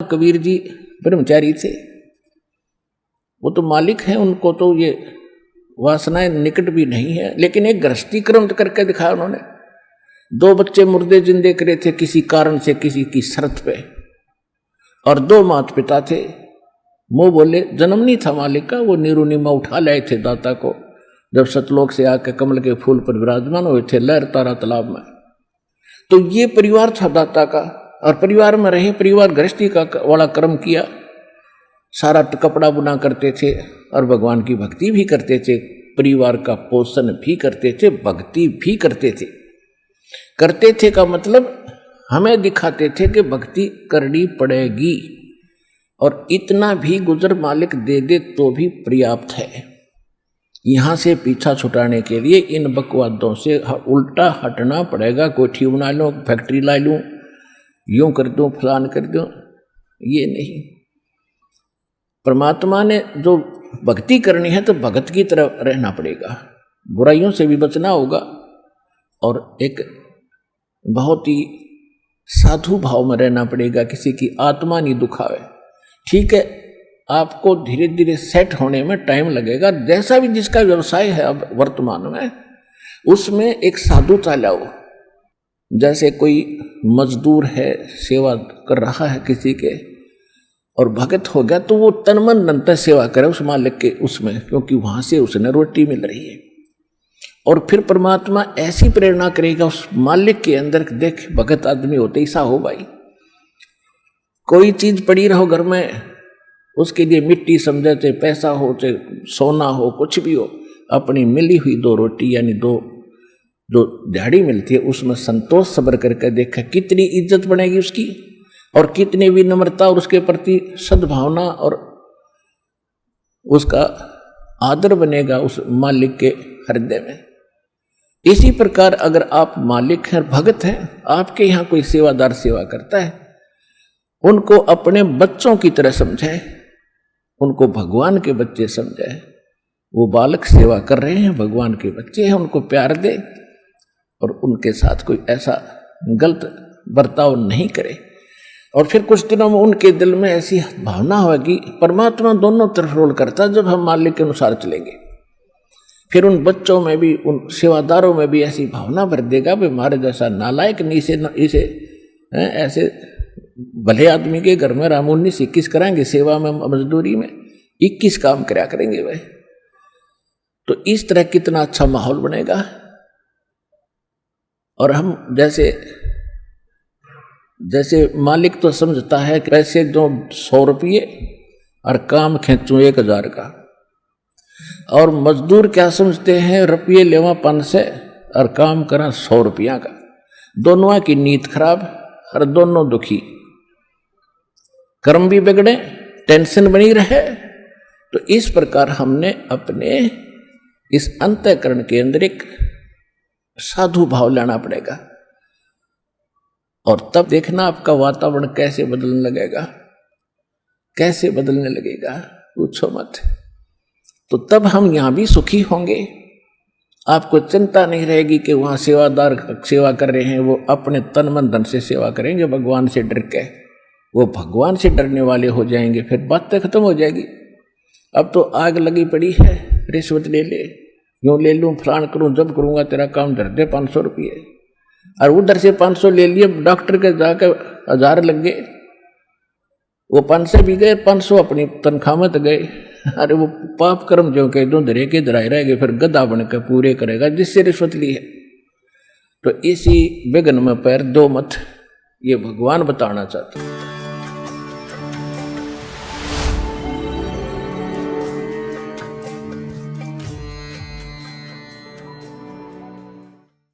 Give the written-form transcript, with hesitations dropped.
कबीर जी ब्रह्मचारी थे, वो तो मालिक हैं, उनको तो ये वासनाएं निकट भी नहीं है, लेकिन एक गृहस्थी क्रम करके दिखाया उन्होंने। 2 बच्चे मुर्दे जिंदे करे थे किसी कारण से, किसी की शर्त पे, और 2 माता पिता थे। वो बोले जन्म नहीं था मालिक का, वो नीरुनिमा उठा लाए थे दाता को जब सतलोक से आके कमल के फूल पर विराजमान हुए थे लहर तारा तालाब में। तो ये परिवार था दाता का, और परिवार में रहे, परिवार गृहस्थी का वाला कर्म किया, सारा कपड़ा बुना करते थे और भगवान की भक्ति भी करते थे, परिवार का पोषण भी करते थे, भक्ति भी करते थे। करते थे का मतलब हमें दिखाते थे कि भक्ति करनी पड़ेगी, और इतना भी गुजर मालिक दे दे तो भी पर्याप्त है। यहां से पीछा छुटाने के लिए इन बकवादों से उल्टा हटना पड़ेगा। कोठी बना लूं, फैक्ट्री ला लूं, यूं कर दूं, फलान कर दूं, ये नहीं। परमात्मा ने जो भक्ति करनी है तो भगत की तरह रहना पड़ेगा, बुराइयों से भी बचना होगा, और एक बहुत ही साधु भाव में रहना पड़ेगा, किसी की आत्मा नहीं दुखावे। ठीक है, आपको धीरे धीरे सेट होने में टाइम लगेगा, जैसा भी जिसका व्यवसाय है अब वर्तमान में, उसमें एक साधुता लाओ। जैसे कोई मजदूर है, सेवा कर रहा है किसी के, और भगत हो गया, तो वो तन मन धन से सेवा करे उस मालिक के उसमें, क्योंकि वहां से उसने रोटी मिल रही है। और फिर परमात्मा ऐसी प्रेरणा करेगा उस मालिक के अंदर, देख भगत आदमी होते ऐसा हो भाई। कोई चीज पड़ी रहो घर में, उसके लिए मिट्टी समझे, चाहे पैसा हो, चाहे सोना हो, कुछ भी हो, अपनी मिली हुई 2 रोटी यानी 2 जो दिहाड़ी मिलती है उसमें संतोष सब्र करके देखा, कितनी इज्जत बनेगी उसकी, और कितनी विनम्रता और उसके प्रति सद्भावना और उसका आदर बनेगा उस मालिक के हृदय में। इसी प्रकार अगर आप मालिक हैं, भगत हैं, आपके यहाँ कोई सेवादार सेवा करता है, उनको अपने बच्चों की तरह समझे, उनको भगवान के बच्चे समझे। वो बालक सेवा कर रहे हैं, भगवान के बच्चे हैं, उनको प्यार दे और उनके साथ कोई ऐसा गलत बर्ताव नहीं करे। और फिर कुछ दिनों में उनके दिल में ऐसी भावना होगी, परमात्मा दोनों तरफ रोल करता है, जब हम मालिक के अनुसार चलेंगे, फिर उन बच्चों में भी, उन सेवादारों में भी ऐसी भावना भर देगा भी हमारे जैसा नालायक नहीं, इसे ऐसे भले आदमी के घर में राम 19-21 कराएंगे, सेवा में मजदूरी में 21 काम कराया करेंगे वह। तो इस तरह कितना अच्छा माहौल बनेगा। और हम जैसे मालिक तो समझता है कि पैसे जो 100 रुपये और काम खींचूं 1000 का, और मजदूर क्या समझते हैं, रुपये लेवा 500 और काम करा 100 रुपया का। दोनों की नीयत खराब और दोनों दुखी, कर्म भी बिगड़े, टेंशन बनी रहे। तो इस प्रकार हमने अपने इस अंतःकरण के अंदर एक साधु भाव लाना पड़ेगा, और तब देखना आपका वातावरण कैसे बदलने लगेगा, कैसे बदलने लगेगा, पूछो मत। तो तब हम यहां भी सुखी होंगे, आपको चिंता नहीं रहेगी कि वहां सेवादार सेवा कर रहे हैं, वो अपने तन मन धन से सेवा करेंगे भगवान से डर के, वो भगवान से डरने वाले हो जाएंगे, फिर बातें खत्म हो जाएगी। अब तो आग लगी पड़ी है, रिश्वत ले ले, यूं ले लूं, फलान करूं, जब करूंगा तेरा काम धर दे 500 रुपये, और उधर से 500 ले लिए, डॉक्टर के जाकर 1000 लग गए, वो 500 भी गए, 500 अपनी तनख्वाह में तो गए। अरे वो पाप कर्म जो कह दो धरे के धराए रहेंगे, फिर गधा बनकर पूरे करेगा जिससे रिश्वत ली है। तो इसी विघ्न में पैर दो मत, ये भगवान बताना चाहते हैं।